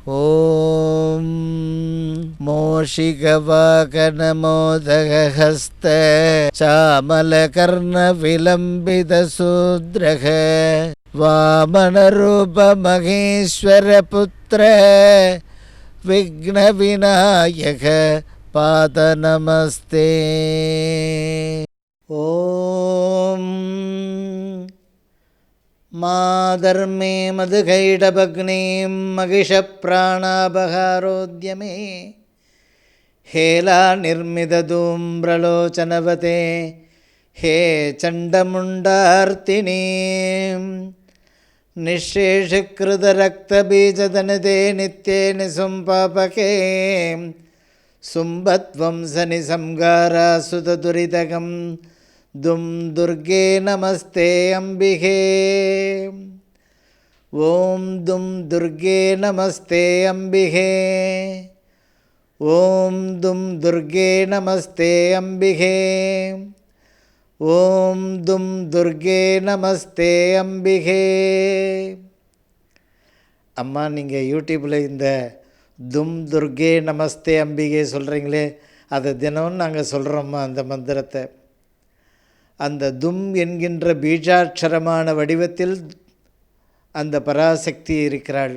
ஓம் மோஷிகவாகனமோதகஹஸ்த சாமலகர்ண விலம்பிதசூத்ரக வாமனரூப மகேஸ்வர புத்திர விக்னவிநாயக பாத நமஸ்தே. ஓம் மாதர்மே மதுகைடபக்னீம் மகிஷப்ராணாபகாரோத்யமே ஹேலா நிர்மிததூம்ரலோச்சனவதே ஹே சண்டமுண்டார்த்தினீம் நிஷேஷகிருதரக்தபீஜதனதே நித்யே நிசும்பாபகே சும்பத்வம்சனி சம்காராசுததுரிதகம் தும் துர்கே நமஸ்தே அம்பிகே. ஓம் தும் துர்கே நமஸ்தே அம்பிகே. ஓம் தும் துர்கே நமஸ்தே அம்பிகே. ஓம் தும் துர்கே நமஸ்தே அம்பிகே. அம்மா, நீங்கள் யூடியூப்பில் இந்த தும் துர்கே நமஸ்தே அம்பிகே சொல்கிறீங்களே, அதை தினமும் நாங்கள் சொல்கிறோம்மா அந்த மந்திரத்தை. அந்த தும் என்கின்ற பீஜாட்சரமான வடிவத்தில் அந்த பராசக்தி இருக்கிறாள்.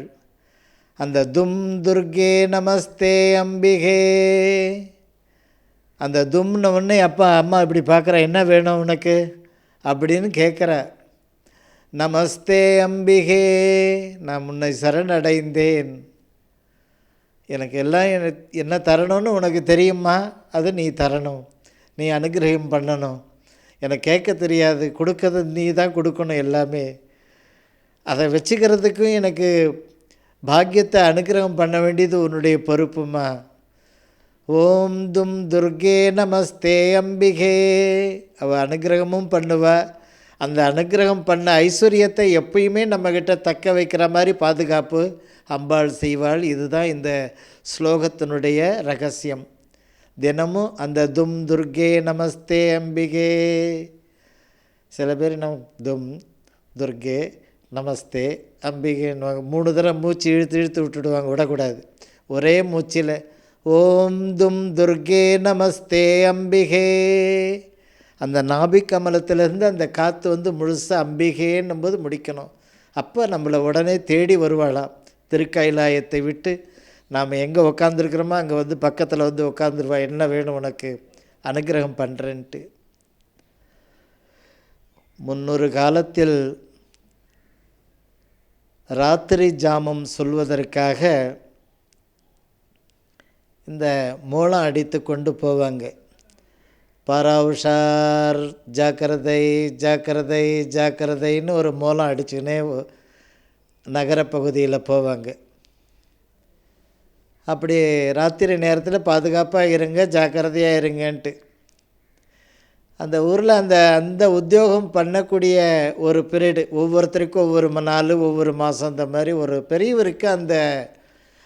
அந்த தும் துர்கே நமஸ்தே அம்பிகே. அந்த தும்னு ஒன்று அம்மா இப்படி பார்க்குற, என்ன வேணும் உனக்கு அப்படின்னு கேட்குற. நமஸ்தே அம்பிகே, நான் முன்னை சரணடைந்தேன், எனக்கு எல்லாம் என்ன தரணும்னு உனக்கு தெரியுமா, அது நீ தரணும், நீ அனுகிரகம் பண்ணணும். எனக்கு கேட்க தெரியாது, கொடுக்கறது நீ தான் கொடுக்கணும் எல்லாமே. அதை வச்சுக்கிறதுக்கும் எனக்கு பாக்கியத்தை அனுகிரகம் பண்ண வேண்டியது உன்னுடைய பொறுப்புமா. ஓம் தும் துர்கே நமஸ்தே அம்பிகே. அவள் அனுகிரகமும் பண்ணுவா. அந்த அனுகிரகம் பண்ண ஐஸ்வர்யத்தை எப்பயுமே நம்மக்கிட்ட தக்க வைக்கிற மாதிரி பாதுகாப்பு அம்பாள் செய்வாள். இதுதான் இந்த ஸ்லோகத்தினுடைய ரகசியம். தினமும் அந்த தும் துர்கே நமஸ்தே அம்பிகே. சில பேர் தும் துர்கே நமஸ்தே அம்பிகைன்னுவாங்க. 3 தடவை மூச்சு இழுத்து இழுத்து விட்டுடுவாங்க, விடக்கூடாது. ஒரே மூச்சில் ஓம் தும் துர்கே நமஸ்தே அம்பிகே. அந்த நாபிக்கமலத்திலேருந்து அந்த காற்று முழுசாக அம்பிகேன்னும்போது முடிக்கணும். அப்போ நம்மளை உடனே தேடி வருவாளாம். திருக்கைலாயத்தை விட்டு நாம் எங்கே உக்காந்துருக்குறோமோ அங்கே பக்கத்தில் உக்காந்துருவா. என்ன வேணும் உனக்கு, அனுகிரகம் பண்ணுறேன்ட்டு. முன்னொரு காலத்தில் ராத்திரி ஜாமம் சொல்வதற்காக இந்த மோளம் அடித்து கொண்டு போவாங்க. பராவுஷார் ஜாக்கிரதை ஜாக்கிரதை ஜாக்கிரதைன்னு ஒரு மோளம் அடிச்சுக்கினே நகரப்பகுதியில் போவாங்க. அப்படி ராத்திரி நேரத்தில் பாதுகாப்பாக இருங்க, ஜாக்கிரதையாக இருங்கன்ட்டு. அந்த ஊரில் அந்த உத்தியோகம் பண்ணக்கூடிய ஒரு பீரியடு, ஒவ்வொருத்தருக்கும் ஒவ்வொரு நாள் ஒவ்வொரு மாதம், அந்த மாதிரி ஒரு பெரியவருக்கு அந்த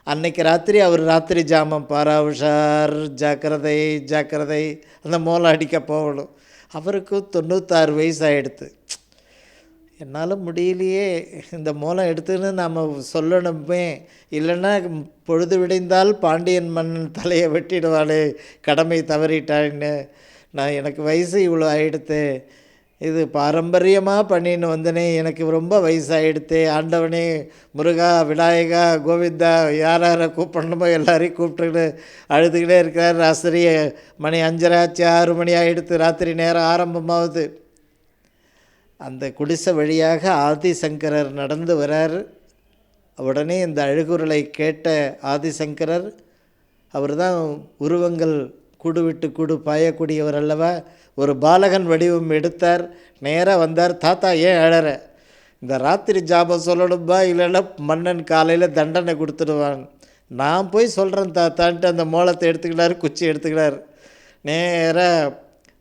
அன்னைக்கு ராத்திரி அவர் ராத்திரி ஜாமம் பாராவுஷார் ஜாக்கிரதை ஜாக்கிரதை அந்த மோளம் அடிக்க போகணும். அவருக்கு 96 வயசு ஆகிடுது. என்னால் முடியலையே, இந்த மூலம் எடுத்துன்னு நாம் சொல்லணுமே, இல்லைன்னா பொழுது விடைந்தால் பாண்டியன் மன்னன் தலையை வெட்டிடுவாளே, கடமை தவறிட்டான்னு. எனக்கு வயசு இவ்வளோ ஆகிடுத்து, இது பாரம்பரியமாக பண்ணின்னு வந்தனே, எனக்கு ரொம்ப வயசாகிடுத்து. ஆண்டவனே, முருகா, விநாயகா, கோவிந்தா, யாரை கூப்பிடணுமோ எல்லாரையும் கூப்பிட்டுக்கிட்டு அழுதுகிட்டே இருக்கிறார். ராத்திரி மணி 5:30 ஆச்சு, 6 மணி ஆகிடுத்து, ராத்திரி நேரம் ஆரம்பமாகுது. அந்த குடிசை வழியாக ஆதிசங்கரர் நடந்து வரார். உடனே இந்த அழுகுரலை கேட்ட ஆதிசங்கரர், அவர் தான் உருவங்கள் கூடு விட்டு கூடு பாயக்கூடியவர் அல்லவா, ஒரு பாலகன் வடிவம் எடுத்தார். நேராக வந்தார். தாத்தா, ஏன் அழற? இந்த ராத்திரி ஜாபம் சொல்லணும்பா, இல்லைன்னா மன்னன் காலையில் தண்டனை கொடுத்துடுவான். நான் போய் சொல்கிறேன் தாத்தான்ட்டு அந்த மோளத்தை எடுத்துக்கிட்டார், குச்சி எடுத்துக்கிட்டார். நேராக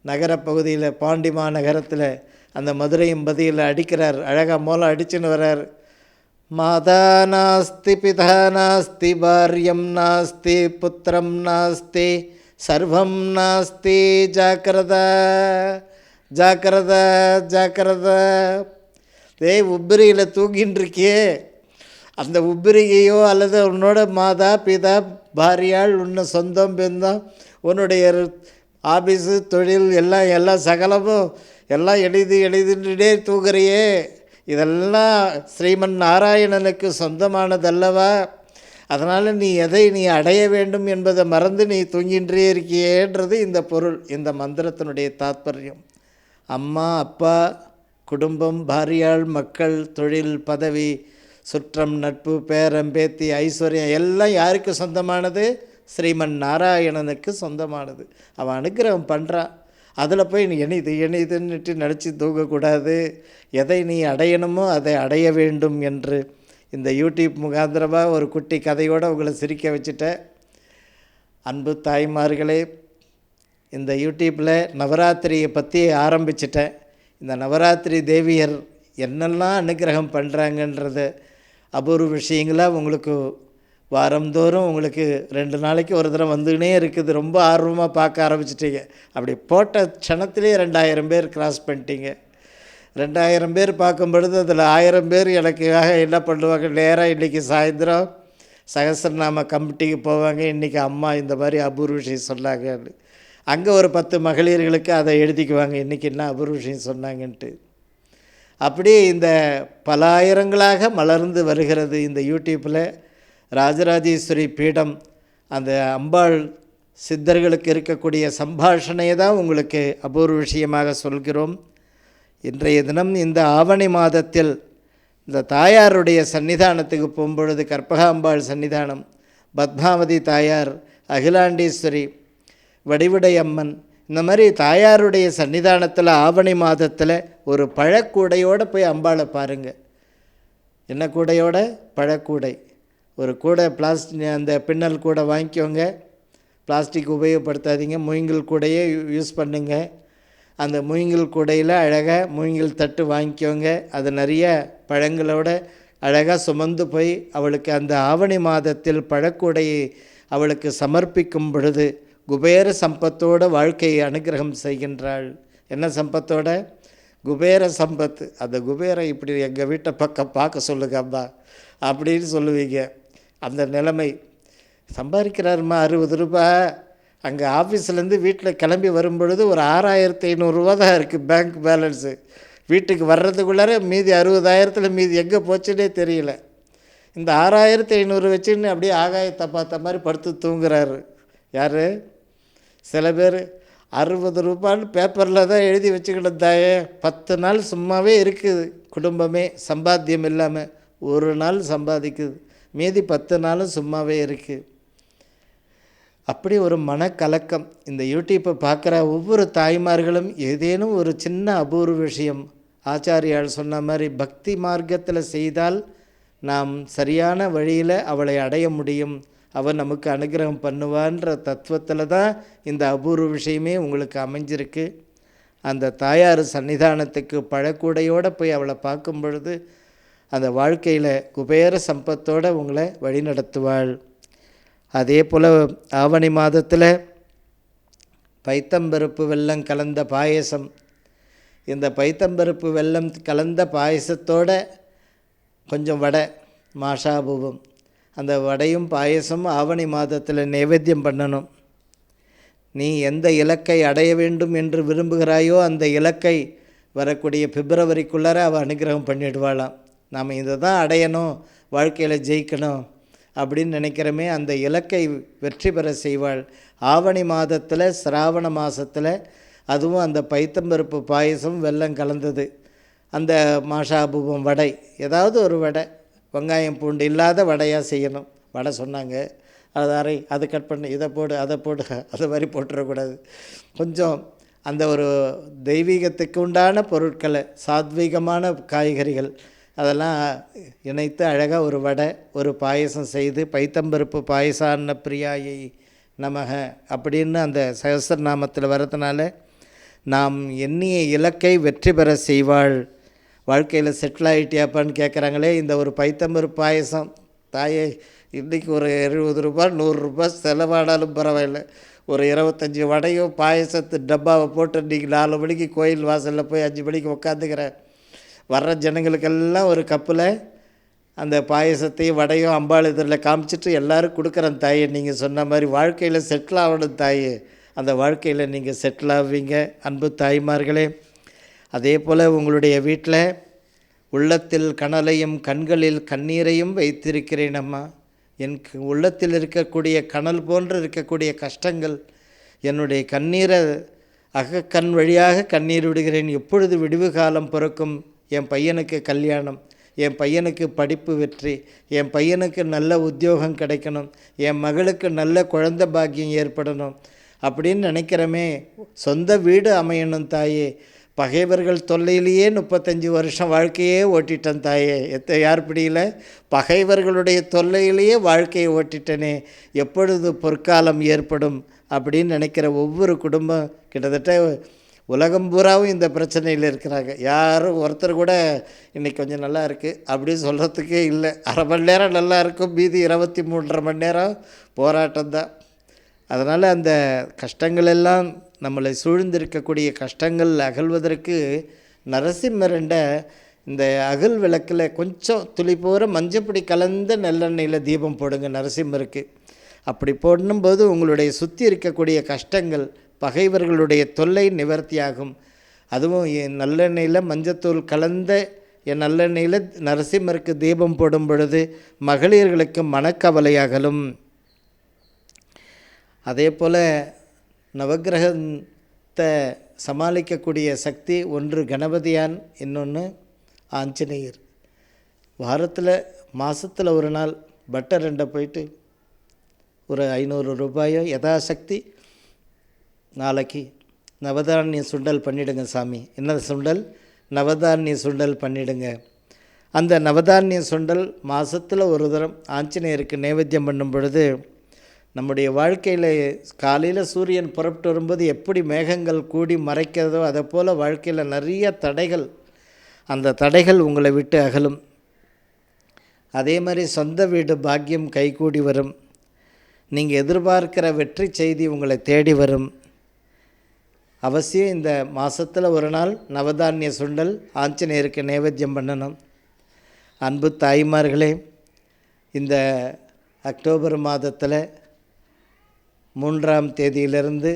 நகரப்பகுதியில் பாண்டிமா நகரத்தில் அந்த மதுரையும் பதியில் அடிக்கிறார். அழகாக மோளம் அடிச்சுன்னு வர்றார். மாதா நாஸ்தி பிதா நாஸ்தி பாரியம் நாஸ்தி புத்திரம் நாஸ்தி சர்வம் நாஸ்தி ஜாக்கிரதா ஜாக்கிரதா ஜாக்கிரதா. உப்பிரியில் தூங்கின்னு இருக்கியே, அந்த உப்பிரிகையோ அல்லது உன்னோட மாதா பிதா பாரியாள் உன்னை சொந்தம் பெந்தம் உன்னுடைய ஆபீஸு தொழில் எல்லாம் சகலமும் எல்லாம் எளிதுன்றே தூங்குறையே, இதெல்லாம் ஸ்ரீமன் நாராயணனுக்கு சொந்தமானதல்லவா? அதனால் எதை நீ அடைய வேண்டும் என்பதை மறந்து நீ தூங்கின்றே இருக்கியேன்றது இந்த பொருள், இந்த மந்திரத்தினுடைய தாத்பரியம். அம்மா அப்பா குடும்பம் பாரியாள் மக்கள் தொழில் பதவி சுற்றம் நட்பு பேரம் பேத்தி ஐஸ்வர்யம் எல்லாம் யாருக்கு சொந்தமானது? ஸ்ரீமன் நாராயணனுக்கு சொந்தமானது. அவன் அனுக்கிரகம் பண்ணுறான். அதில் போய் நீ எணிதுன்னுட்டு நினச்சி தூங்கக்கூடாது. எதை நீ அடையணுமோ அதை அடைய வேண்டும் என்று இந்த யூடியூப் முகாந்திரமாக ஒரு குட்டி கதையோடு உங்களை சிரிக்க வச்சுட்டேன். அன்பு தாய்மார்களே, இந்த யூடியூப்பில் நவராத்திரியை பற்றி ஆரம்பிச்சிட்டேன். இந்த நவராத்திரி தேவியர் என்னெல்லாம் அனுக்கிரகம் பண்ணுறாங்கன்றத அபூர்வ விஷயங்களாக உங்களுக்கு வாரந்தோறும் உங்களுக்கு 2 நாளைக்கு ஒரு தடவை வந்துக்கினே இருக்குது. ரொம்ப ஆர்வமாக பார்க்க ஆரம்பிச்சிட்டிங்க. அப்படி போட்ட க்ஷணத்திலே 2000 பேர் கிராஸ் பண்ணிட்டீங்க. 2000 பேர் பார்க்கும் பொழுது அதில் 1000 பேர் எனக்காக என்ன பண்ணுவாங்க, நேராக இன்றைக்கி சாயந்தரம் சகஸ்ரநாம கமிட்டிக்கு போவாங்க. இன்றைக்கி அம்மா இந்த மாதிரி அபூர்வ விஷயம் சொன்னாங்கன்னு. அங்கே ஒரு 10 மகளிர்களுக்கு அதை எழுதிக்குவாங்க, இன்றைக்கி என்ன அபூர்வ விஷயம் சொன்னாங்கன்ட்டு. அப்படியே இந்த பல ஆயிரங்களாக மலர்ந்து வருகிறது இந்த யூடியூப்பில். ராஜராஜேஸ்வரி பீடம் அந்த அம்பாள் சித்தர்களுக்கு இருக்கக்கூடிய சம்பாஷணையை தான் உங்களுக்கு அபூர்வ விஷயமாக சொல்கிறோம். இன்றைய தினம் இந்த ஆவணி மாதத்தில் இந்த தாயாருடைய சன்னிதானத்துக்கு போகும்பொழுது, கற்பகாம்பாள் சன்னிதானம், பத்மாவதி தாயார், அகிலாண்டீஸ்வரி, வடிவுடையம்மன், இந்த மாதிரி தாயாருடைய சன்னிதானத்தில் ஆவணி மாதத்தில் ஒரு பழக்கூடையோடு போய் அம்பாளை பாருங்கள். என்ன கூடையோட? பழக்கூடை. ஒரு கூடை அந்த பின்னல் கூடை வாங்கிக்கோங்க. பிளாஸ்டிக் உபயோகப்படுத்தாதீங்க. மூங்கில் கூடையே யூஸ் பண்ணுங்க. அந்த மூங்கில் கூடையில் அழகாக மூங்கில் தட்டு வாங்கிக்கோங்க. அது நிறைய பழங்களோட அழகாக சுமந்து போய் அவளுக்கு அந்த ஆவணி மாதத்தில் பழக்கூடையை அவளுக்கு சமர்ப்பிக்கும் பொழுது குபேர சம்பத்தோடு வாழ்க்கையை அனுகிரகம் செய்கின்றாள். என்ன சம்பத்தோட? குபேர சம்பத்து. அந்த குபேரை இப்படி எங்கள் வீட்டை பக்கம் பார்க்க சொல்லுங்க அம்மா அப்படின்னு சொல்லுவீங்க. அந்த நிலைமை. சம்பாதிக்கிறாருமா 60 ரூபாய். அங்கே ஆஃபீஸ்லேருந்து வீட்டில் கிளம்பி வரும்பொழுது ஒரு 6500 தான் இருக்குது பேங்க் பேலன்ஸு. வீட்டுக்கு வர்றதுக்குள்ளார மீதி 60,000 மீதி எங்கே போச்சுன்னே தெரியல. இந்த 6500 வச்சுன்னு அப்படியே ஆகாயத்தை பார்த்த மாதிரி படுத்து தூங்குறாரு. யார்? சில பேர் 60 ரூபான்னு பேப்பரில் தான் எழுதி வச்சுக்கிட்டு தாயே, 10 நாள் சும்மாவே இருக்குது குடும்பமே சம்பாத்தியம் இல்லாமல். ஒரு நாள் சம்பாதிக்குது, மீதி 10 நாளும் சும்மாவே இருக்குது. அப்படி ஒரு மனக்கலக்கம். இந்த யூடியூப்பை பார்க்குற ஒவ்வொரு தாய்மார்களும் ஏதேனும் ஒரு சின்ன அபூர்வ விஷயம், ஆச்சாரியால் சொன்ன மாதிரி பக்தி மார்க்கத்தில் செய்தால் நாம் சரியான வழியில் அவளை அடைய முடியும், அவன் நமக்கு அனுகிரகம் பண்ணுவான்ற தத்துவத்தில் தான் இந்த அபூர்வ விஷயமே உங்களுக்கு அமைஞ்சிருக்கு. அந்த தாயார் சன்னிதானத்துக்கு பழக்கூடையோடு போய் அவளை பார்க்கும் பொழுது அந்த வாழ்க்கையில் குபேர சம்பத்தோடு உங்களை வழிநடத்துவாள். அதே போல் ஆவணி மாதத்தில் பைத்தம்பருப்பு வெல்லம் கலந்த பாயசம். இந்த பைத்தம்பருப்பு வெல்லம் கலந்த பாயசத்தோட கொஞ்சம் வடை, மாஷாபூபம், அந்த வடையும் பாயசமும் ஆவணி மாதத்தில் நைவேத்தியம் பண்ணணும். நீ எந்த இலக்கை அடைய வேண்டும் என்று விரும்புகிறாயோ அந்த இலக்கை வரக்கூடிய பிப்ரவரிக்குள்ளார அவள் அனுகிரகம் பண்ணிடுவாளாம். நாம் இதை தான் அடையணும், வாழ்க்கையில் ஜெயிக்கணும் அப்படின்னு நினைக்கிறோமே, அந்த இலக்கை வெற்றி பெற செய்வாள். ஆவணி மாதத்தில் சிராவண மாதத்தில், அதுவும் அந்த பைத்தம்பருப்பு பாயசம் வெல்லம் கலந்தது, அந்த மாஷாபூபம் வடை, ஏதாவது ஒரு வடை, வெங்காயம் பூண்டு இல்லாத வடையாக செய்யணும். வடை சொன்னாங்க, அது அரை, அது கட் பண்ணி, இதை போடு, அதை போடு, அதை மாதிரி போட்டுறக்கூடாது. கொஞ்சம் அந்த ஒரு தெய்வீகத்துக்கு உண்டான பொருட்களை, சாத்வீகமான காய்கறிகள் அதெல்லாம் இணைத்து அழகாக ஒரு வடை, ஒரு பாயசம் செய்து, பைத்தம்பருப்பு பாயசான்ன பிரியாயை நமக அப்படின்னு அந்த சகஸ்ரநாமத்தில் வரதுனால நாம் எண்ணிய இலக்கை வெற்றி பெற செய்வாள். வாழ்க்கையில் செட்டில் ஆகிட்டியாப்பான்னு கேட்குறாங்களே, இந்த ஒரு பைத்தம்பருப்பு பாயசம் தாயே, இன்றைக்கி ஒரு 70 ரூபாய் 100 ரூபாய் செலவானாலும் பரவாயில்லை, ஒரு 25 வடையும் பாயசத்து டப்பாவை போட்டு இன்றைக்கி 4 மணிக்கு கோயில் வாசலில் போய் 5 மணிக்கு உட்காந்துக்கிறேன். வர்ற ஜனங்களுக்கெல்லாம் ஒரு கப்பில் அந்த பாயசத்தையும் வடையும் அம்பாள் இதில் காமிச்சிட்டு எல்லோரும் கொடுக்குறேன் தாயே, நீங்கள் சொன்ன மாதிரி வாழ்க்கையில் செட்டில் ஆகணும் தாயே, அந்த வாழ்க்கையில் நீங்கள் செட்டில் ஆவீங்க அன்பு தாய்மார்களே. அதே போல் உங்களுடைய வீட்டில் உள்ளத்தில் கனலையும் கண்களில் கண்ணீரையும் வைத்திருக்கிறேன் அம்மா. என் உள்ளத்தில் இருக்கக்கூடிய கனல் போன்று இருக்கக்கூடிய கஷ்டங்கள், என்னுடைய கண்ணீரை அகக்கண் வழியாக கண்ணீர் விடுகிறேன். எப்பொழுது விடிவு காலம் பிறக்கும், என் பையனுக்கு கல்யாணம், என் பையனுக்கு படிப்பு வெற்றி, என் பையனுக்கு நல்ல உத்தியோகம் கிடைக்கணும், என் மகளுக்கு நல்ல குழந்தை பாக்கியம் ஏற்படணும் அப்படின்னு நினைக்கிறமே. சொந்த வீடு அமையணும் தாயே. பகைவர்கள் தொல்லையிலேயே 35 வருஷம் வாழ்க்கையே ஓட்டிட்டேன் தாயே. யார் பிடியில் பகைவர்களுடைய தொல்லையிலேயே வாழ்க்கையை ஓட்டிட்டனே, எப்பொழுது பொற்காலம் ஏற்படும் அப்படின்னு நினைக்கிற ஒவ்வொரு குடும்பம், கிட்டத்தட்ட உலகம் பூராவும் இந்த பிரச்சனையில் இருக்கிறாங்க. யாரும் ஒருத்தர் கூட இன்றைக்கி கொஞ்சம் நல்லா இருக்குது அப்படின்னு சொல்கிறதுக்கே இல்லை. அரை மணி நேரம் நல்லா இருக்கும், மீதி 23.5 மணி நேரம் போராட்டம் தான். அதனால் அந்த கஷ்டங்களெல்லாம், நம்மளை சூழ்ந்திருக்கக்கூடிய கஷ்டங்கள் அகல்வதற்கு நரசிம்மரண்ட இந்த அகல் விளக்கில் கொஞ்சம் துளி போகிற மஞ்சப்பொடி கலந்த நல்லெண்ணெயில் தீபம் போடுங்க நரசிம்மருக்கு. அப்படி போடும்போது உங்களுடைய சுற்றி இருக்கக்கூடிய கஷ்டங்கள், பகைவர்களுடைய தொல்லை நிவர்த்தியாகும். அதுவும் நல்லெண்ணெயில் மஞ்சத்தூள் கலந்த என் நல்லெண்ணெயில் நரசிம்மருக்கு தீபம் போடும் பொழுது மகளிர்களுக்கு மனக்கவலையாகலும். அதே போல் நவக்கிரகத்தை சமாளிக்கக்கூடிய சக்தி ஒன்று கணபதியான், இன்னொன்று ஆஞ்சநேயர். வாரத்தில் மாதத்தில் ஒரு நாள் பட்டர் ரெண்டை போயிட்டு ஒரு 500 ரூபாயோ யதாசக்தி நாளைக்கு நவதானிய சுண்டல் பண்ணிவிடுங்க சாமி. என்ன சுண்டல்? நவதானிய சுண்டல் பண்ணிவிடுங்க. அந்த நவதானிய சுண்டல் மாதத்தில் ஒரு தரம் ஆஞ்சநேயருக்கு நைவேத்தியம் பண்ணும் பொழுது நம்முடைய வாழ்க்கையில் காலையில் சூரியன் புறப்பட்டு வரும்போது எப்படி மேகங்கள் கூடி மறைக்கிறதோ அதை போல் வாழ்க்கையில் நிறைய தடைகள், அந்த தடைகள் உங்களை விட்டு அகலும். அதே மாதிரி சொந்த வீடு பாக்கியம் கைகூடி வரும். நீங்கள் எதிர்பார்க்கிற வெற்றி செய்தி உங்களை தேடி வரும். அவசியம் இந்த மாதத்தில் ஒரு நாள் நவதானிய சுண்டல் ஆஞ்சநேயருக்கு நைவேத்தியம் பண்ணணும். அன்பு தாய்மார்களே, இந்த அக்டோபர் மாதத்தில் 3ஆம் தேதியிலிருந்து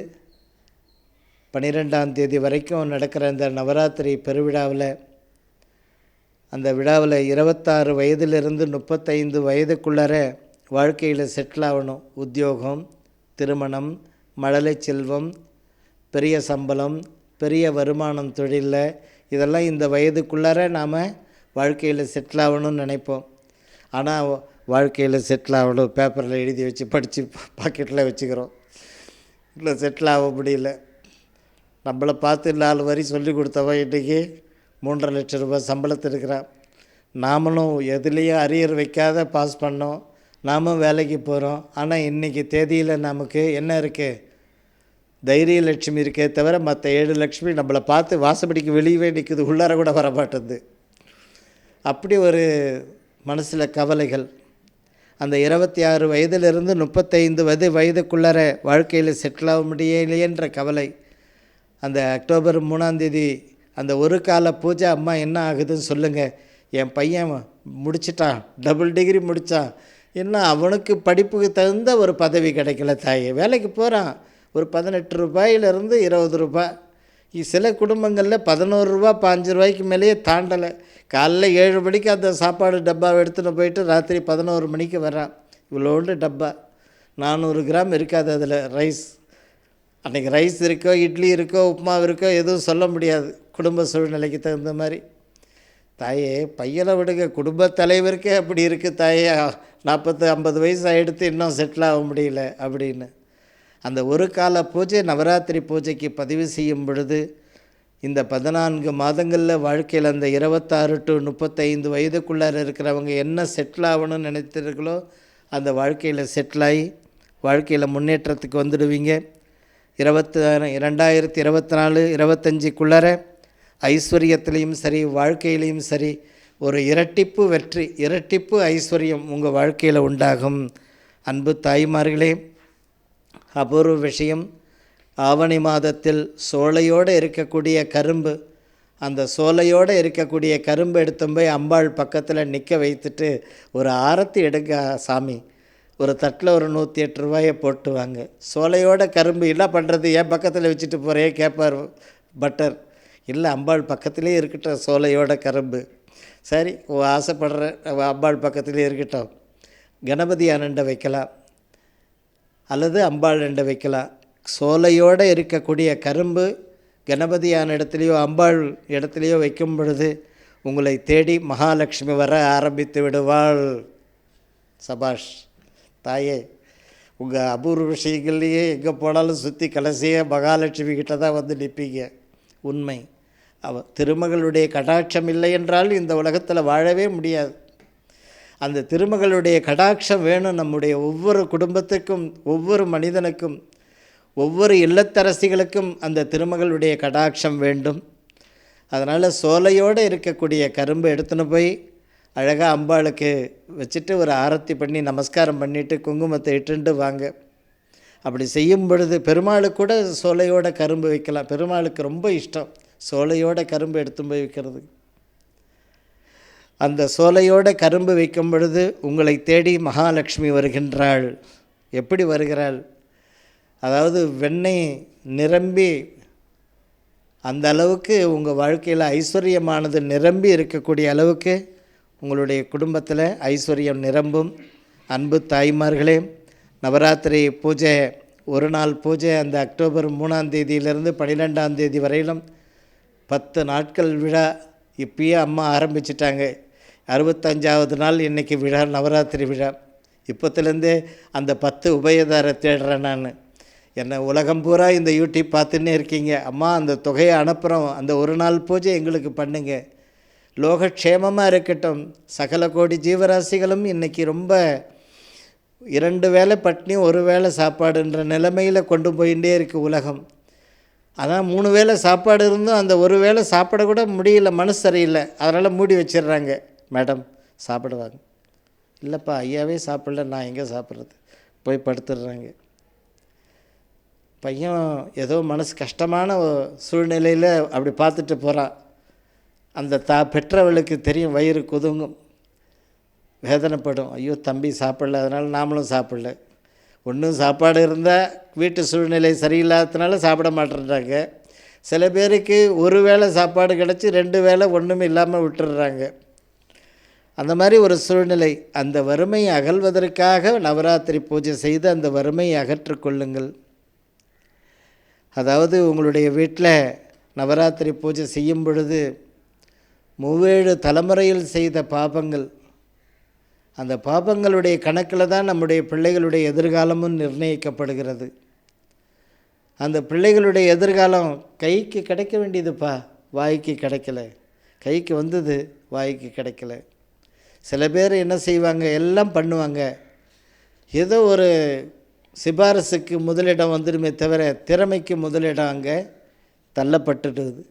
12ஆம் தேதி வரைக்கும் நடக்கிற இந்த நவராத்திரி பெருவிழாவில், அந்த விழாவில் 26 வயதிலிருந்து 35 வயதுக்குள்ளார வாழ்க்கையில் செட்டில் ஆகணும். உத்தியோகம், திருமணம், மழலை செல்வம், பெரிய சம்பளம், பெரிய வருமானம் தொழிலில், இதெல்லாம் இந்த வயதுக்குள்ளார நாம் வாழ்க்கையில் செட்டில் ஆகணும்னு நினைப்போம். ஆனால் வாழ்க்கையில் செட்டில் ஆகணும் பேப்பரில் எழுதி வச்சு படித்து பாக்கெட்டில் வச்சுக்கிறோம். இல்லை, செட்டில் ஆக முடியல. நம்மளை பார்த்து 4 வரி சொல்லி கொடுத்தவன் இன்றைக்கி 3.5 லட்சம் ரூபாய் சம்பளத்தில் இருக்கிறான். நாமளும் எதுலேயும் அரியர் வைக்காத பாஸ் பண்ணோம், நாமும் வேலைக்கு போகிறோம். ஆனால் இன்றைக்கி தேதியில் நமக்கு என்ன இருக்குது? தைரிய லட்சுமி இருக்கே தவிர மற்ற 7 லட்சுமி நம்மளை பார்த்து வாசப்படிக்கு வெளியவே நிற்குது, உள்ளார கூட வரமாட்டேது. அப்படி ஒரு மனசில் கவலைகள். அந்த 26 வயதிலிருந்து 35 வயதுக்குள்ளார வாழ்க்கையில் செட்டில் ஆக முடியலையேன்ற கவலை. அந்த அக்டோபர் 3ஆம் தேதி அந்த ஒரு கால பூஜை, அம்மா என்ன ஆகுதுன்னு சொல்லுங்கள். என் பையன் முடிச்சிட்டான், டபுள் டிகிரி முடித்தான், இன்னும் அவனுக்கு படிப்புக்கு தகுந்த ஒரு பதவி கிடைக்கல தாயே. வேலைக்கு போகிறான், ஒரு 18 ரூபாயிலிருந்து 20 ரூபாய். சில குடும்பங்களில் 11 ரூபா 5 ரூபாய்க்கு மேலேயே தாண்டலை. காலைல 7 மணிக்கு அந்த சாப்பாடு டப்பாவை எடுத்துகிட்டு போயிட்டு ராத்திரி 11 மணிக்கு வரான். இவ்வளோண்டு டப்பா 400 கிராம் இருக்காது அதில் ரைஸ். அன்றைக்கி ரைஸ் இருக்கோ, இட்லி இருக்கோ, உப்புமா இருக்கோ, எதுவும் சொல்ல முடியாது குடும்ப சூழ்நிலைக்கு தகுந்த மாதிரி. தாயே, பையனை விடுங்க, குடும்ப தலைவருக்கே அப்படி இருக்குது தாயே. 40-50 வயசு ஆகிடுத்து, இன்னும் செட்டில் ஆக முடியல அப்படின்னு. அந்த ஒரு கால பூஜை நவராத்திரி பூஜைக்கு பதிவு செய்யும் பொழுது இந்த 14 மாதங்களில் வாழ்க்கையில் அந்த 26 to 35 வயதுக்குள்ளார இருக்கிறவங்க என்ன செட்டில் ஆகணும்னு நினைத்திருக்கோ அந்த வாழ்க்கையில் செட்டில் ஆகி வாழ்க்கையில் முன்னேற்றத்துக்கு வந்துடுவீங்க. 2024-25க்குள்ளார ஐஸ்வர்யத்திலையும் சரி, வாழ்க்கையிலையும் சரி, ஒரு இரட்டிப்பு வெற்றி, இரட்டிப்பு ஐஸ்வர்யம் உங்கள் வாழ்க்கையில் உண்டாகும். அன்பு தாய்மார்களே, அபூர்வ விஷயம், ஆவணி மாதத்தில் சோலையோடு இருக்கக்கூடிய கரும்பு அந்த சோலையோடு இருக்கக்கூடிய கரும்பு எடுத்து போய் அம்பாள் பக்கத்தில் நிற்க வைத்துட்டு ஒரு ஆரத்தி எடுங்க சாமி, ஒரு தட்டில் ஒரு 108 ரூபாயை போட்டு வாங்க. சோலையோட கரும்பு என்ன பண்ணுறது, ஏன் பக்கத்தில் வச்சுட்டு போகிறேன் கேட்பார் பட்டர். இல்லை, அம்பாள் பக்கத்துலேயே இருக்கட்டும் சோலையோட கரும்பு. சரி, ஆசைப்படுற அம்பாள் பக்கத்துலேயே இருக்கட்டும். கணபதி ஆனண்டை வைக்கலாம் அல்லது அம்பாள் ரெண்டை வைக்கலாம். சோலையோடு இருக்கக்கூடிய கரும்பு கணபதியான இடத்துலையோ அம்பாள் இடத்துலையோ வைக்கும் பொழுது உங்களை தேடி மகாலட்சுமி வர ஆரம்பித்து விடுவாள். சபாஷ் தாயே, உங்கள் அபூர்வ விஷயங்கள்லேயே எங்கே போனாலும் சுற்றி கடைசியாக மகாலட்சுமி கிட்ட தான் வந்து நிற்பீங்க. உண்மை. திருமகளுடைய கடாட்சம் இல்லை என்றால் இந்த உலகத்தில் வாழவே முடியாது. அந்த திருமகளுடைய கடாட்சம் வேணும் நம்முடைய ஒவ்வொரு குடும்பத்துக்கும், ஒவ்வொரு மனிதனுக்கும், ஒவ்வொரு இல்லத்தரசிகளுக்கும் அந்த திருமகளுடைய கடாட்சம் வேண்டும். அதனால் சோலையோடு இருக்கக்கூடிய கரும்பு எடுத்துன்னு போய் அழகாக அம்பாளுக்கு வச்சுட்டு ஒரு ஆரத்தி பண்ணி நமஸ்காரம் பண்ணிவிட்டு குங்குமத்தை இட்டுண்டு வாங்க. அப்படி செய்யும் பொழுது பெருமாளுக்கு கூட சோலையோட கரும்பு வைக்கலாம். பெருமாளுக்கு ரொம்ப இஷ்டம் சோலையோட கரும்பு எடுத்து போய் வைக்கிறது. அந்த சோலையோட கரும்பு வைக்கும் பொழுது உங்களை தேடி மகாலட்சுமி வருகின்றாள். எப்படி வருகிறாள்? அதாவது வெண்ணெய் நிரம்பி அந்த அளவுக்கு உங்கள் வாழ்க்கையில் ஐஸ்வர்யமானது நிரம்பி இருக்கக்கூடிய அளவுக்கு உங்களுடைய குடும்பத்தில் ஐஸ்வர்யம் நிரம்பும். அன்பு தாய்மார்களே, நவராத்திரி பூஜை ஒரு நாள் பூஜை அந்த அக்டோபர் 3ஆம் தேதியிலிருந்து 12ஆம் தேதி வரையிலும் 10 நாட்கள் விழா. இப்பயே அம்மா ஆரம்பிச்சிட்டாங்க. 65வது நாள் இன்றைக்கி விழா, நவராத்திரி விழா. இப்போத்துலேருந்தே அந்த 10 உபயதாரை தேடுறேன் நான். என்ன உலகம் பூரா இந்த யூடியூப் பார்த்துன்னே இருக்கீங்க. அம்மா அந்த தொகையை அனுப்புகிறோம், அந்த ஒரு நாள் பூஜை எங்களுக்கு பண்ணுங்க. லோகக்ஷேமமாக இருக்கட்டும். சகல கோடி ஜீவராசிகளும் இன்றைக்கி ரொம்ப 2 வேளை பட்னி 1 வேளை சாப்பாடுன்ற நிலைமையில் கொண்டு போயிட்டே இருக்குது உலகம். அதான் 3 வேளை சாப்பாடு இருந்தும் அந்த 1 வேளை சாப்பிட கூட முடியல, மனசு சரியில்லை, அதனால் மூடி வச்சிடுறாங்க. மேடம் சாப்பிடுவாங்க. இல்லைப்பா ஐயாவே சாப்பிடல, நான் எங்கே சாப்பிட்றது, போய் படுத்துடுறாங்க. பையன் ஏதோ மனசு கஷ்டமான சூழ்நிலையில் அப்படி பார்த்துட்டு போகிறான். அந்த பெற்றவளுக்கு தெரியும், வயிறு குதுங்கும், வேதனைப்படும். ஐயோ தம்பி சாப்பிடல, அதனால் நாமளும் சாப்பிடல. ஒன்றும் சாப்பாடு இருந்தால் வீட்டு சூழ்நிலை சரியில்லாததுனால சாப்பிட மாட்டேறாங்க. சில பேருக்கு 1 வேளை சாப்பாடு கிடச்சி 2 வேளை ஒன்றும் இல்லாமல் விட்டுடுறாங்க. அந்த மாதிரி ஒரு சூழ்நிலை. அந்த வறுமையை அகல்வதற்காக நவராத்திரி பூஜை செய்து அந்த வறுமையை அகற்றிக்கொள்ளுங்கள். அதாவது உங்களுடைய வீட்டில் நவராத்திரி பூஜை செய்யும் பொழுது 37 தலைமுறையில் செய்த பாபங்கள், அந்த பாபங்களுடைய கணக்கில் தான் நம்முடைய பிள்ளைகளுடைய எதிர்காலமும் நிர்ணயிக்கப்படுகிறது. அந்த பிள்ளைகளுடைய எதிர்காலம் கைக்கு கிடைக்க வேண்டியதுப்பா, வாய்க்கு கிடைக்கல. கைக்கு வந்தது, வாய்க்கு கிடைக்கல. சில பேர் என்ன செய்வாங்க, எல்லாம் பண்ணுவாங்க, ஏதோ ஒரு சிபாரசுக்கு முதலிடம் வந்துடுமே தவிர திறமைக்கு முதலிடம் அங்கே தள்ளப்பட்டுடுது.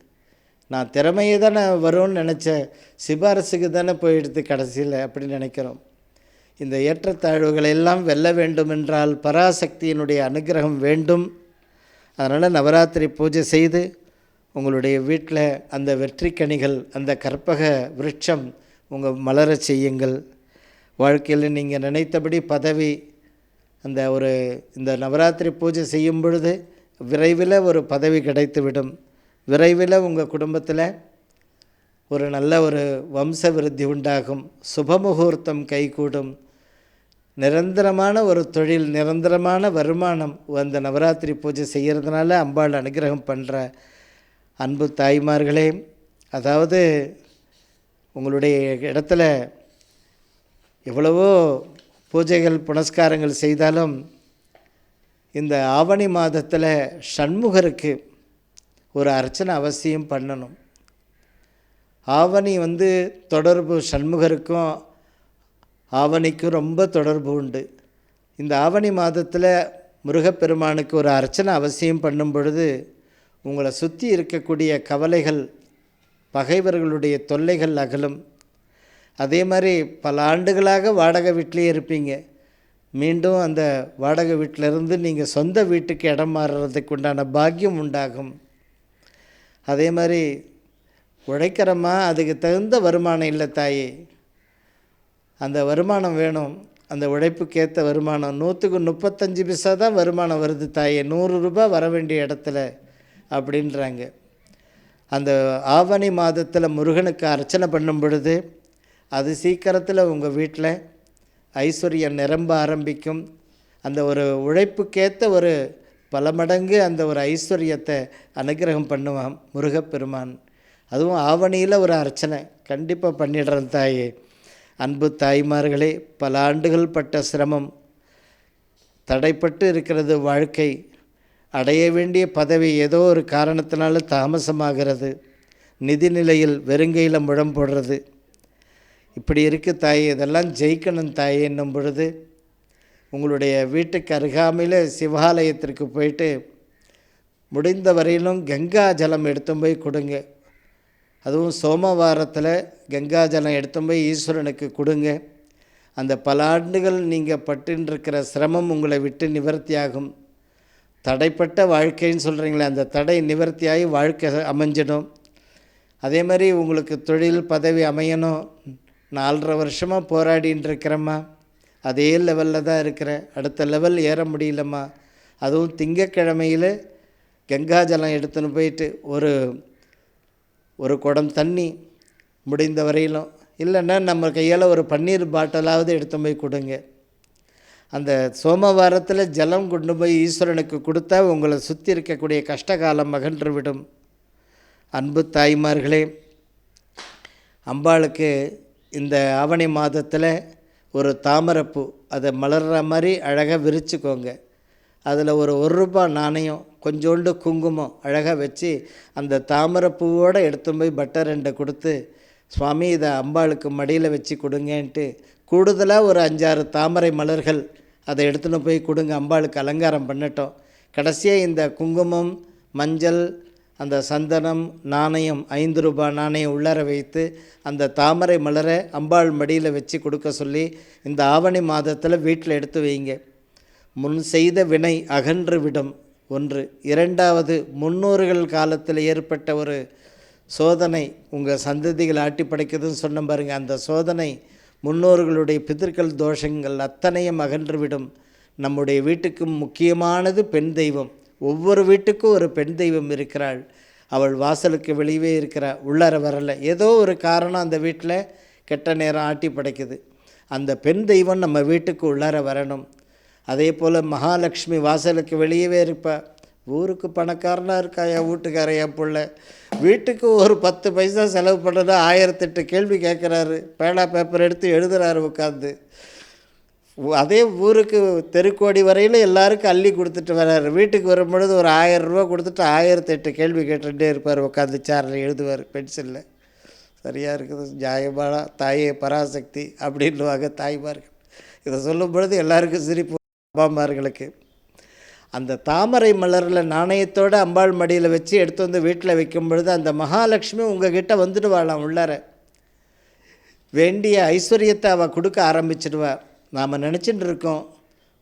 நான் திறமையை தானே வரும்னு நினச்சேன், சிபாரசுக்கு தானே போயிடுது கடைசியில், அப்படி நினைக்கிறோம். இந்த ஏற்றத்தாழ்வுகளை எல்லாம் வெல்ல வேண்டுமென்றால் பராசக்தியினுடைய அனுகிரகம் வேண்டும். அதனால் நவராத்திரி பூஜை செய்து உங்களுடைய வீட்டில் அந்த வெற்றிக்கனிகள், அந்த கற்பக விருட்சம் உங்கள் மலர செய்யுங்கள். வாழ்க்கையில் நீங்கள் நினைத்தபடி பதவி, அந்த இந்த நவராத்திரி பூஜை செய்யும் பொழுது விரைவில் ஒரு பதவி கிடைத்துவிடும். விரைவில் உங்கள் குடும்பத்தில் ஒரு நல்ல ஒரு வம்ச விருத்தி உண்டாகும். சுபமுகூர்த்தம் கைகூடும். நிரந்தரமான ஒரு தொழில், நிரந்தரமான வருமானம் அந்த நவராத்திரி பூஜை செய்கிறதுனால அம்பாள் அனுகிரகம் பண்ணுற அன்பு தாய்மார்களே. அதாவது உங்களுடைய இடத்துல எவ்வளவோ பூஜைகள் புனஸ்காரங்கள் செய்தாலும் இந்த ஆவணி மாதத்தில் சண்முகருக்கு ஒரு அர்ச்சனை அவசியம் பண்ணணும். ஆவணி தொடர்பு சண்முகருக்கும் ஆவணிக்கும் ரொம்ப தொடர்பு உண்டு. இந்த ஆவணி மாதத்தில் முருகப்பெருமானுக்கு ஒரு அர்ச்சனை அவசியம் பண்ணும் பொழுது உங்களை சுற்றி இருக்கக்கூடிய கவலைகள், பகைவர்களுடைய தொல்லைகள் அகலும். அதே மாதிரி பல ஆண்டுகளாக வாடகை வீட்டிலே இருப்பீங்க, மீண்டும் அந்த வாடகை வீட்டிலேருந்து நீங்கள் சொந்த வீட்டுக்கு இடம் மாறுறதுக்கு உண்டான பாக்கியம் உண்டாகும். அதே மாதிரி உழைக்கிறோமா, அதுக்கு தகுந்த வருமானம் இல்லை தாயே. அந்த வருமானம் வேணும். அந்த உழைப்புக்கேற்ற வருமானம் 100க்கு 35 பைசா தான் வருமானம் வருது தாயே, 100 ரூபாய் வர வேண்டிய இடத்துல அப்படின்றாங்க. அந்த ஆவணி மாதத்தில் முருகனுக்கு அர்ச்சனை பண்ணும் பொழுது அது சீக்கிரத்தில் உங்கள் வீட்டில் ஐஸ்வர்யம் நிரம்ப ஆரம்பிக்கும். அந்த ஒரு உழைப்புக்கேற்ற ஒரு பல மடங்கு அந்த ஒரு ஐஸ்வர்யத்தை அனுகிரகம் பண்ணுவான் முருகப்பெருமான். அதுவும் ஆவணியில் ஒரு அர்ச்சனை கண்டிப்பாக பண்ணிடுறேன் தாயே. அன்பு தாய்மார்களே, பல ஆண்டுகள் பட்ட சிரமம், தடைப்பட்டு இருக்கிறது வாழ்க்கை, அடைய வேண்டிய பதவி ஏதோ ஒரு காரணத்தினால தாமசமாகிறது, நிதி நிலையில் வெறுங்கையில் முழம் போடுறது, இப்படி இருக்குது தாயே. இதெல்லாம் ஜெயிக்கணும் தாயே என்னும் பொழுது உங்களுடைய வீட்டுக்கு அருகாமையில் சிவாலயத்திற்கு போயிட்டு முடிந்த வரையிலும் கங்கா ஜலம் எடுத்து போய் கொடுங்க. அதுவும் சோமவாரத்தில் கங்கா ஜலம் எடுத்து போய் ஈஸ்வரனுக்கு கொடுங்க. அந்த பல ஆண்டுகள் நீங்கள் பட்டுருக்கிற சிரமம் உங்களை விட்டு நிவர்த்தியாகும். தடைப்பட்ட வாழ்க்கைன்னு சொல்கிறீங்களே, அந்த தடை நிவர்த்தியாகி வாழ்க்கை அமைஞ்சிடும். அதே மாதிரி உங்களுக்கு தொழில் பதவி அமையணும். 4.5 வருஷமாக போராடின்னு இருக்கிறம்மா, அதே லெவலில் தான் இருக்கிற, அடுத்த லெவல் ஏற முடியலம்மா. அதுவும் திங்கக்கிழமையில் கங்கா ஜலம் எடுத்துன்னு போயிட்டு ஒரு குடம் தண்ணி முடிந்த வரையிலும், இல்லைன்னா நம்ம கையால் ஒரு பன்னீர் பாட்டிலாவது எடுத்து போய் கொடுங்க. அந்த சோமவாரத்தில் ஜலம் கொண்டு போய் ஈஸ்வரனுக்கு கொடுத்தா உங்களை சுற்றி இருக்கக்கூடிய கஷ்டகாலம் அகன்று விடும். அன்பு தாய்மார்களே, அம்பாளுக்கு இந்த ஆவணி மாதத்தில் ஒரு தாமரைப்பூ அதை மலர்ற மாதிரி அழகாக விரிச்சுக்கோங்க. அதில் ஒரு ரூபாய் நாணயம், கொஞ்சோண்டு குங்குமம் அழகாக வச்சு அந்த தாமரைப்பூவோடு எடுத்து போய் பட்டர் 2 கொடுத்து, சுவாமி இதை அம்பாளுக்கு மடியில் வச்சு கொடுங்கன்ட்டு கூடுதலாக ஒரு 5-6 தாமரை மலர்கள் அதை எடுத்துன்னு போய் கொடுங்க. அம்பாளுக்கு அலங்காரம் பண்ணட்டும். கடைசியாக இந்த குங்குமம், மஞ்சள், அந்த சந்தனம், நாணயம், 5 ரூபாய் நாணயம் உள்ளார வைத்து அந்த தாமரை மலரை அம்பாள் மடியில் வச்சு கொடுக்க சொல்லி இந்த ஆவணி மாதத்தில் வீட்டில் எடுத்து வைங்க. முன் செய்த வினை அகன்று விடும். 1. 2வது, முன்னோர்கள் காலத்தில் ஏற்பட்ட ஒரு சோதனை உங்கள் சந்ததிகள் ஆட்டி படைக்குதுன்னு சொன்ன பாருங்க, அந்த சோதனை முன்னோர்களுடைய பிதர்கள் தோஷங்கள் அத்தனையும் அகன்றுவிடும். நம்முடைய வீட்டுக்கு முக்கியமானது பெண் தெய்வம். ஒவ்வொரு வீட்டுக்கும் ஒரு பெண் தெய்வம் இருக்கிறாள். அவள் வாசலுக்கு வெளியே இருக்கிறாள், உள்ளார வரலை. ஏதோ ஒரு காரணம் அந்த வீட்டில் கெட்ட நேரம் ஆட்டி படைக்குது. அந்த பெண் தெய்வம் நம்ம வீட்டுக்கு உள்ளார வரணும். அதே போல் மகாலட்சுமி வாசலுக்கு வெளியவே இருப்பாள். ஊருக்கு பணக்காரனாக இருக்கா என் வீட்டுக்கார, என் பிள்ளை வீட்டுக்கு ஒரு 10 பைசா செலவு பண்ணுறதா 1008 கேள்வி கேட்குறாரு. பேனா பேப்பர் எடுத்து எழுதுகிறாரு உட்காந்து. அதே ஊருக்கு தெருக்கோடி வரையில் எல்லாருக்கும் அள்ளி கொடுத்துட்டு வர்றாரு. வீட்டுக்கு வரும்பொழுது ஒரு 1000 ரூபா கொடுத்துட்டு 1008 கேள்வி கேட்டுகிட்டே இருப்பார். உட்காந்து சேரில் எழுதுவார் பென்சிலில். சரியாக இருக்குது. ஜாயபாலா தாயே பராசக்தி அப்படின்வாங்க தாய்மார்கள். இதை சொல்லும் பொழுது எல்லாருக்கும் சிரிப்பு. அப்பாமார்களுக்கு அந்த தாமரை மலரில் நாணயத்தோடு அம்பாள் மடியில் வச்சு எடுத்து வந்து வீட்டில் வைக்கும் பொழுது அந்த மகாலட்சுமி உங்கள் கிட்டே வந்துடுவாளாம். உள்ளார வேண்டிய ஐஸ்வர்யத்தை அவள் கொடுக்க ஆரம்பிச்சிடுவா. நாம் நினச்சிட்டு இருக்கோம்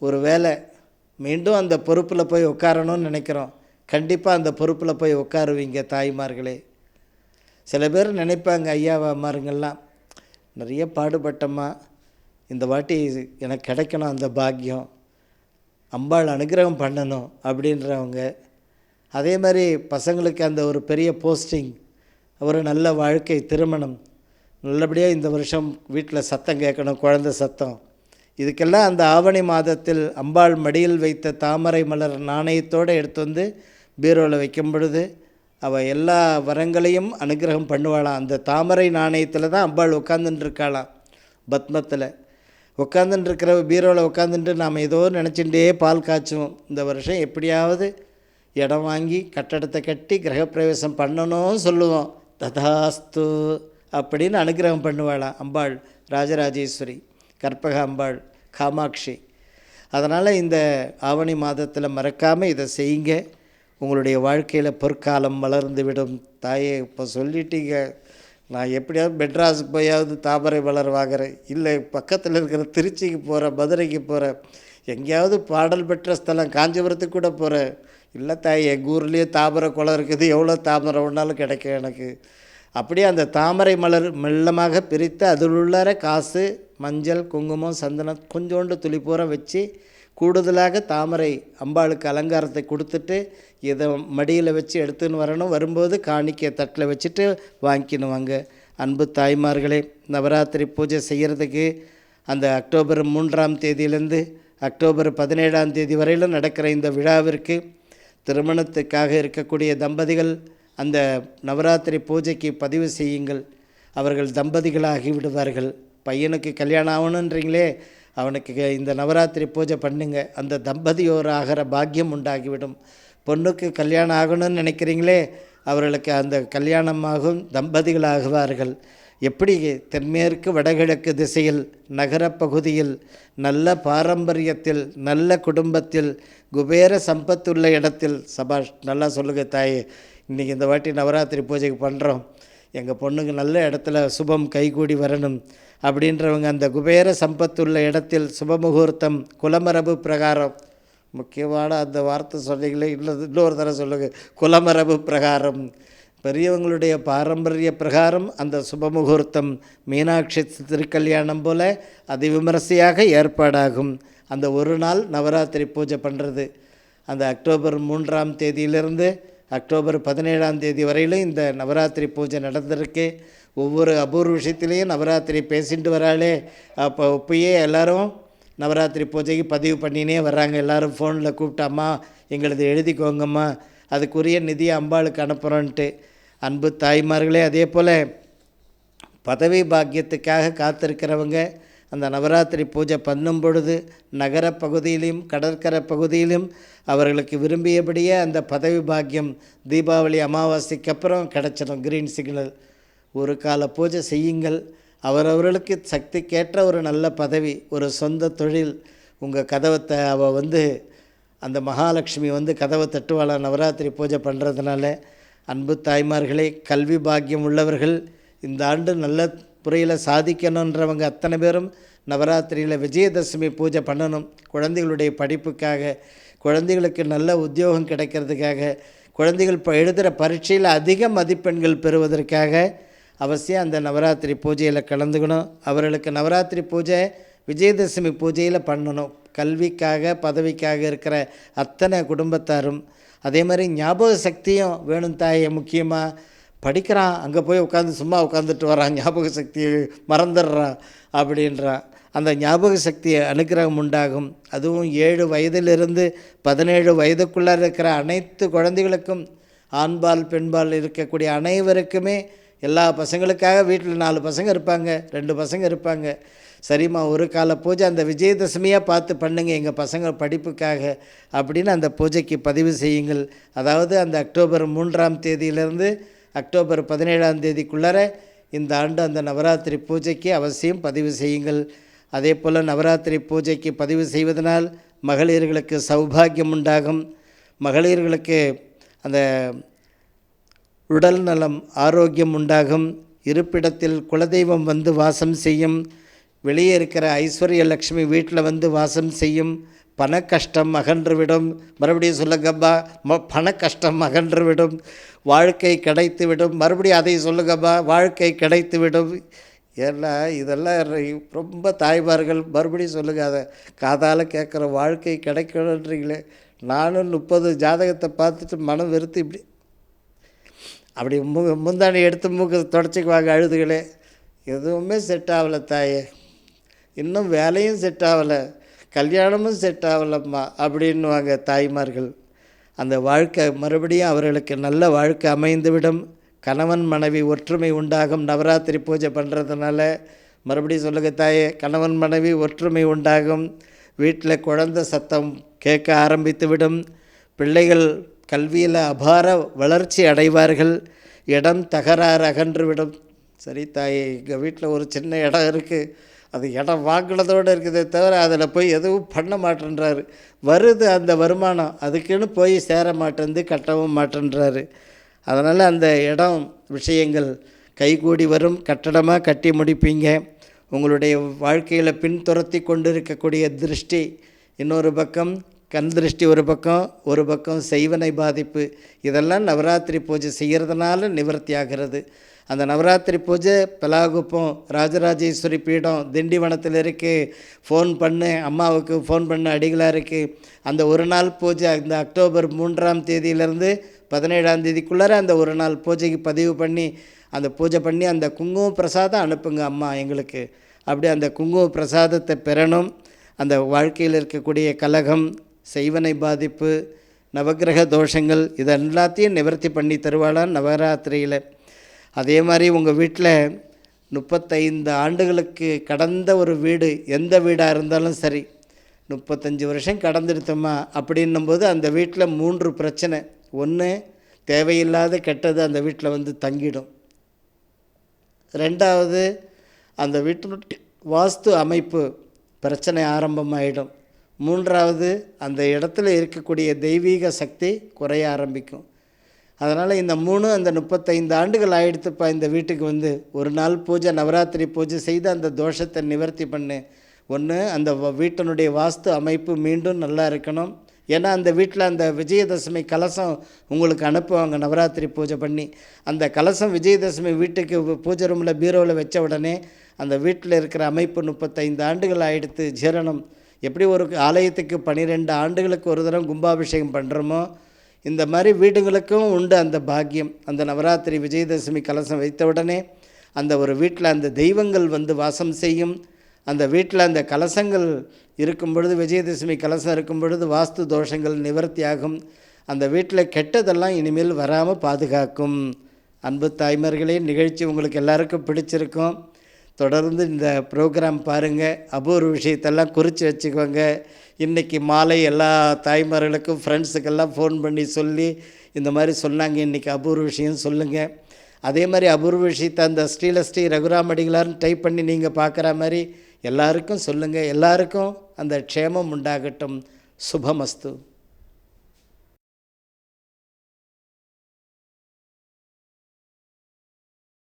ஒரு வேளை மீண்டும் அந்த பொறுப்பில் போய் உட்காரணும்னு நினைக்கிறோம். கண்டிப்பாக அந்த பொறுப்பில் போய் உட்காருவீங்க தாய்மார்களே. சில பேர் நினைப்பாங்க, ஐயாவா அம்மாருங்கள்லாம் நிறைய பாடுபட்டம்மா, இந்த வாட்டி எனக்கு கிடைக்கணும் அந்த பாக்கியம், அம்பாள் அனுகிரகம் பண்ணணும் அப்படின்றவங்க. அதே மாதிரி பசங்களுக்கு அந்த ஒரு பெரிய போஸ்டிங், ஒரு நல்ல வாழ்க்கை, திருமணம், நல்லபடியாக இந்த வருஷம் வீட்டில் சத்தம் கேட்கணும், குழந்தை சத்தம். இதுக்கெல்லாம் அந்த ஆவணி மாதத்தில் அம்பாள் மடியில் வைத்த தாமரை மலர் நாணயத்தோடு எடுத்து வந்து பீரோவில் வைக்கும் பொழுது அவள் எல்லா வரங்களையும் அனுகிரகம் பண்ணுவாளாம். அந்த தாமரை நாணயத்தில் தான் அம்பாள் உட்காந்துட்டுருக்காளாம். பத்மத்தில் உட்காந்துட்டுருக்கிற பீரோவில் உட்காந்துட்டு நாம் ஏதோ நினச்சிட்டே பால் காய்ச்சுவோம். இந்த வருஷம் எப்படியாவது இடம் வாங்கி கட்டடத்தை கட்டி கிரகப்பிரவேசம் பண்ணணும் சொல்லுவோம். ததாஸ்து அப்படின்னு அனுகிரகம் பண்ணுவாளாம் அம்பாள். ராஜராஜேஸ்வரி, கற்பக அம்பாள், காமாட்சி. அதனால் இந்த ஆவணி மாதத்தில் மறக்காமல் இதை செய்யுங்க. உங்களுடைய வாழ்க்கையில் பொற்காலம் வளர்ந்து விடும். தாயே இப்போ சொல்லிட்டீங்க, நான் எப்படியாவது மெட்ராஸுக்கு போயாவது தாமரை மலர் வாங்குறேன், இல்லை பக்கத்தில் இருக்கிற திருச்சிக்கு போகிறேன், மதுரைக்கு போகிறேன், எங்கேயாவது பாடல் பெற்ற ஸ்தலம் காஞ்சிபுரத்துக்கு கூட போகிறேன். இல்லை தாய், எங்கள் ஊர்லேயே தாமரை குளம் இருக்குது, எவ்வளோ தாமரை ஒன்றாலும் கிடைக்கும் எனக்கு அப்படியே அந்த தாமரை மலர் மெல்லமாக பிரித்து அதில் உள்ளார காசு, மஞ்சள், குங்குமம், சந்தனம் கொஞ்சோண்டு துளி பூரா வச்சு கூடுதலாக தாமரை அம்பாளுக்கு அலங்காரத்தை கொடுத்துட்டு இதை மடியில் வச்சு எடுத்துன்னு வரணும். வரும்போது காணிக்கை தட்டில் வச்சுட்டு வாங்கிக்கணும். வாங்க அன்பு தாய்மார்களே, நவராத்திரி பூஜை செய்கிறதுக்கு அந்த அக்டோபர் 3ஆம் தேதியிலேருந்து அக்டோபர் 17ஆம் தேதி வரையிலும் நடக்கிற இந்த விழாவிற்கு திருமணத்துக்காக இருக்கக்கூடிய தம்பதிகள் அந்த நவராத்திரி பூஜைக்கு பதிவு செய்யுங்கள். அவர்கள் தம்பதிகளாகி விடுவார்கள். பையனுக்கு கல்யாணம் ஆகணுன்றீங்களே, அவனுக்கு இந்த நவராத்திரி பூஜை பண்ணுங்க, அந்த தம்பதியோர் ஆகிற பாக்கியம் உண்டாகிவிடும். பொண்ணுக்கு கல்யாணம் ஆகணும்னு நினைக்கிறீங்களே, அவர்களுக்கு அந்த கல்யாணமாகும், தம்பதிகளாகுவார்கள். எப்படி தென்மேற்கு வடகிழக்கு திசையில் நகரப்பகுதியில் நல்ல பாரம்பரியத்தில் நல்ல குடும்பத்தில் குபேர சம்பத்துள்ள இடத்தில், சபாஷ், நல்லா சொல்லுங்க தாயே, இன்றைக்கி இந்த வாட்டி நவராத்திரி பூஜைக்கு பண்ணுறோம், எங்கள் பொண்ணுக்கு நல்ல இடத்துல சுபம் கைகூடி வரணும் அப்படின்றவங்க அந்த குபேர சம்பத்துள்ள இடத்தில் சுபமுகூர்த்தம் குலமரபு பிரகாரம், முக்கியமான அந்த வார்த்தை சொன்னீங்களே, இன்னொரு தடவை சொல்லுங்கள், குலமரபு பிரகாரம், பெரியவங்களுடைய பாரம்பரிய பிரகாரம் அந்த சுபமுகூர்த்தம் மீனாட்சி திருக்கல்யாணம் போல் அதிவிமரிசையாக ஏற்பாடாகும். அந்த ஒரு நாள் நவராத்திரி பூஜை பண்ணுறது அந்த அக்டோபர் 3ஆம் தேதியிலிருந்து அக்டோபர் 17ஆம் தேதி வரையிலும் இந்த நவராத்திரி பூஜை நடந்திருக்கு. ஒவ்வொரு அபூர்வ விஷயத்துலேயும் நவராத்திரி பேசிட்டு வராளே, அப்போ இப்பயே எல்லோரும் நவராத்திரி பூஜைக்கு பதிவு பண்ணினே வர்றாங்க. எல்லோரும் ஃபோனில் கூப்பிட்டாம்மா எங்களது எழுதிக்கோங்கம்மா, அதுக்குரிய நிதியை அம்பாளுக்கு அனுப்புகிறோன்ட்டு. அன்பு தாய்மார்களே, அதே போல் பதவி பாக்கியத்துக்காக காத்திருக்கிறவங்க அந்த நவராத்திரி பூஜை பண்ணும் பொழுது நகர பகுதியிலும் கடற்கரை பகுதியிலும் அவர்களுக்கு விரும்பியபடியே அந்த பதவி பாக்கியம் தீபாவளி அமாவாசைக்கு அப்புறம் கிடச்சிடும். கிரீன் சிக்னல் ஒரு கால பூஜை செய்யுங்கள். அவரவர்களுக்கு சக்திக்கேற்ற ஒரு நல்ல பதவி, ஒரு சொந்த தொழில், உங்கள் கதவத்தை அவள் அந்த மகாலட்சுமி கதவை தட்டுவாளா நவராத்திரி பூஜை பண்ணுறதுனால. அன்பு தாய்மார்களே, கல்வி பாக்கியம் உள்ளவர்கள் இந்த ஆண்டு நல்ல முறையில் சாதிக்கணுன்றவங்க அத்தனை பேரும் நவராத்திரியில் விஜயதசமி பூஜை பண்ணணும். குழந்தைகளுடைய படிப்புக்காக, குழந்தைகளுக்கு நல்ல உத்தியோகம் கிடைக்கிறதுக்காக, குழந்தைகள் இப்போ எழுதுகிற பரீட்சையில் அதிக மதிப்பெண்கள் பெறுவதற்காக அவசியம் அந்த நவராத்திரி பூஜையில் கலந்துக்கணும். அவர்களுக்கு நவராத்திரி பூஜை விஜயதசமி பூஜையில் பண்ணணும். கல்விக்காக பதவிக்காக இருக்கிற அத்தனை குடும்பத்தாரும் அதே மாதிரி ஞாபக சக்தியும் வேணும் தாயை. முக்கியமாக படிக்கிறான், அங்கே போய் உட்காந்து சும்மா உட்காந்துட்டு வரான், ஞாபக சக்தியை மறந்துடுறான் அப்படின்றான். அந்த ஞாபக சக்தியை அனுக்கிரகம் உண்டாகும். அதுவும் 7 வயதிலிருந்து 17 வயதுக்குள்ளே இருக்கிற அனைத்து குழந்தைகளுக்கும், ஆண்பால் பெண்பால் இருக்கக்கூடிய அனைவருக்குமே, எல்லா பசங்களுக்காக வீட்டில் 4 பசங்க இருப்பாங்க, 2 பசங்க இருப்பாங்க. சரிம்மா, ஒரு கால பூஜை அந்த விஜயதசமியாக பார்த்து பண்ணுங்க எங்கள் பசங்க படிப்புக்காக அப்படின்னு அந்த பூஜைக்கு பதிவு செய்யுங்கள். அதாவது அந்த அக்டோபர் 3ஆம் தேதியிலிருந்து அக்டோபர் 17ஆம் தேதிக்குள்ளார இந்த ஆண்டு அந்த நவராத்திரி பூஜைக்கு அவசியம் பதிவு செய்யுங்கள். அதே போல் நவராத்திரி பூஜைக்கு பதிவு செய்வதனால் மகளிர்களுக்கு சௌபாகியம் உண்டாகும். மகளிர்களுக்கு அந்த உடல் நலம் ஆரோக்கியம் உண்டாகும். இருப்பிடத்தில் குலதெய்வம் வாசம் செய்யும். வெளியே இருக்கிற ஐஸ்வர்ய லக்ஷ்மி வீட்டில் வாசம் செய்யும். பண கஷ்டம் அகன்றுவிடும். மறுபடியும் சொல்லுங்கப்பா, பண கஷ்டம் அகன்றுவிடும். வாழ்க்கை கிடைத்துவிடும். மறுபடியும் அதை சொல்லுங்கப்பா, வாழ்க்கை கிடைத்துவிடும். ஏன்னா இதெல்லாம் ரொம்ப தாய்மார்கள் மறுபடியும் சொல்லுங்கள், அதை காதால் கேட்குற வாழ்க்கை கிடைக்கணுன்றீங்களே. நானும் 30 ஜாதகத்தை பார்த்துட்டு மனம் வெறுத்து இப்படி அப்படி முந்தாணி எடுத்து மூக்கு தொடச்சிக்குவாங்க அழுதுகளே. எதுவுமே செட் ஆகலை தாயே, இன்னும் வேலையும் செட் ஆகலை, கல்யாணமும் செட் ஆகலம்மா அப்படின்வாங்க தாய்மார்கள். அந்த வாழ்க்கை மறுபடியும் அவர்களுக்கு நல்ல வாழ்க்கை அமைந்துவிடும். கணவன் மனைவி ஒற்றுமை உண்டாகும். நவராத்திரி பூஜை பண்ணுறதுனால மறுபடியும் சொல்லுங்க தாயே, கணவன் மனைவி ஒற்றுமை உண்டாகும். வீட்டில் குழந்தை சத்தம் கேட்க ஆரம்பித்துவிடும். பிள்ளைகள் கல்வியில் அபார வளர்ச்சி அடைவார்கள். இடம் தகராறு அகன்றுவிடும். சரி தாயே, எங்கள் வீட்டில் ஒரு சின்ன இடம் இருக்குது, அது இடம் வாங்கினதோடு இருக்குதே தவிர அதில் போய் எதுவும் பண்ண மாட்டேன்றாரு. வருது அந்த வருமானம், அதுக்குன்னு போய் சேர மாட்டேந்து, கட்டவும் மாட்டேன்றாரு. அதனால் அந்த இடம் விஷயங்கள் கைகூடி வரும். கட்டடமாக கட்டி முடிப்பீங்க. உங்களுடைய வாழ்க்கையில் பின்துரத்தி கொண்டு இருக்கக்கூடிய திருஷ்டி, இன்னொரு பக்கம் கண் திருஷ்டி ஒரு பக்கம் செய்வனை பாதிப்பு, இதெல்லாம் நவராத்திரி பூஜை செய்கிறதுனால நிவர்த்தி ஆகிறது. அந்த நவராத்திரி பூஜை பலாகுப்பம் ராஜராஜேஸ்வரி பீடம் திண்டிவனத்தில் இருக்குது. ஃபோன் பண்ணு, அம்மாவுக்கு ஃபோன் பண்ண அடிகளாக இருக்குது. அந்த ஒரு நாள் பூஜை இந்த அக்டோபர் 3ஆம் தேதியிலேருந்து 17ஆம் தேதிக்குள்ளார அந்த ஒரு நாள் பூஜைக்கு பதிவு பண்ணி அந்த பூஜை பண்ணி அந்த குங்கும பிரசாதம் அனுப்புங்க அம்மா எங்களுக்கு. அப்படி அந்த குங்கும பிரசாதத்தை பெறணும். அந்த வாழ்க்கையில் இருக்கக்கூடிய கலகம், செய்வனை பாதிப்பு, நவக்கிரக தோஷங்கள் இது எல்லாத்தையும் நிவர்த்தி பண்ணி தருவாளாம் நவராத்திரியில். அதே மாதிரி உங்கள் வீட்டில் 35 ஆண்டுகளுக்கு கடந்த ஒரு வீடு, எந்த வீடாக இருந்தாலும் சரி, 35 வருஷம் கடந்துடுத்தோமா அப்படின்னும்போது அந்த வீட்டில் 3 பிரச்சனை. ஒன்று, தேவையில்லாத கெட்டது அந்த வீட்டில் வந்து தங்கிடும். ரெண்டாவது, அந்த வீட்டினுடைய வாஸ்து அமைப்பு பிரச்சனை ஆரம்பமாயிடும். மூன்றாவது, அந்த இடத்துல இருக்கக்கூடிய தெய்வீக சக்தி குறைய ஆரம்பிக்கும். அதனால் இந்த 3 அந்த 35 ஆண்டுகள் ஆகிடுத்துப்பா இந்த வீட்டுக்கு வந்து ஒரு நாள் பூஜை, நவராத்திரி பூஜை செய்து அந்த தோஷத்தை நிவர்த்தி பண்ணு. ஒன்று, அந்த வீட்டினுடைய வாஸ்து அமைப்பு மீண்டும் நல்லா இருக்கணும். ஏன்னா அந்த வீட்டில் அந்த விஜயதசமி கலசம் உங்களுக்கு அனுப்புவாங்க நவராத்திரி பூஜை பண்ணி. அந்த கலசம் விஜயதசமி வீட்டுக்கு பூஜை ரூமில் பீரோவில் வச்ச உடனே அந்த வீட்டில் இருக்கிற அமைப்பு 35 ஆண்டுகள் ஆகிடுத்து ஜீரணம். எப்படி ஒரு ஆலயத்துக்கு 12 ஆண்டுகளுக்கு ஒரு தடவை கும்பாபிஷேகம் பண்ணுறோமோ, இந்த மாதிரி வீடுகளுக்கும் உண்டு அந்த பாக்கியம். அந்த நவராத்திரி விஜயதசமி கலசம் வைத்த உடனே அந்த ஒரு வீட்டில் அந்த தெய்வங்கள் வந்து வாசம் செய்யும். அந்த வீட்டில் அந்த கலசங்கள் இருக்கும் பொழுது, விஜயதசமி கலசம் இருக்கும் பொழுது வாஸ்து தோஷங்கள் நிவர்த்தி ஆகும். அந்த வீட்டில் கெட்டதெல்லாம் இனிமேல் வராமல் பாதுகாக்கும். அன்பு தாய்மார்களே, நிகழ்ச்சி உங்களுக்கு எல்லாருக்கும் பிடிச்சிருக்கும். தொடர்ந்து இந்த ப்ரோக்ராம் பாருங்கள். அபூர்வ விஷயத்தெல்லாம் குறித்து வச்சுக்கோங்க. இன்றைக்கி மாலை எல்லா தாய்மார்களுக்கும் ஃப்ரெண்ட்ஸுக்கெல்லாம் ஃபோன் பண்ணி சொல்லி இந்த மாதிரி சொன்னாங்க, இன்றைக்கி அபூர்வ விஷயம் சொல்லுங்கள். அதே மாதிரி அபூர்வ விஷயத்தை அந்த ஸ்ரீ ரகுராம் அடிகளார்னு டைப் பண்ணி நீங்கள் பார்க்குற மாதிரி எல்லாருக்கும் சொல்லுங்கள். எல்லாருக்கும் அந்த க்ஷேமம் உண்டாகட்டும். சுபமஸ்து.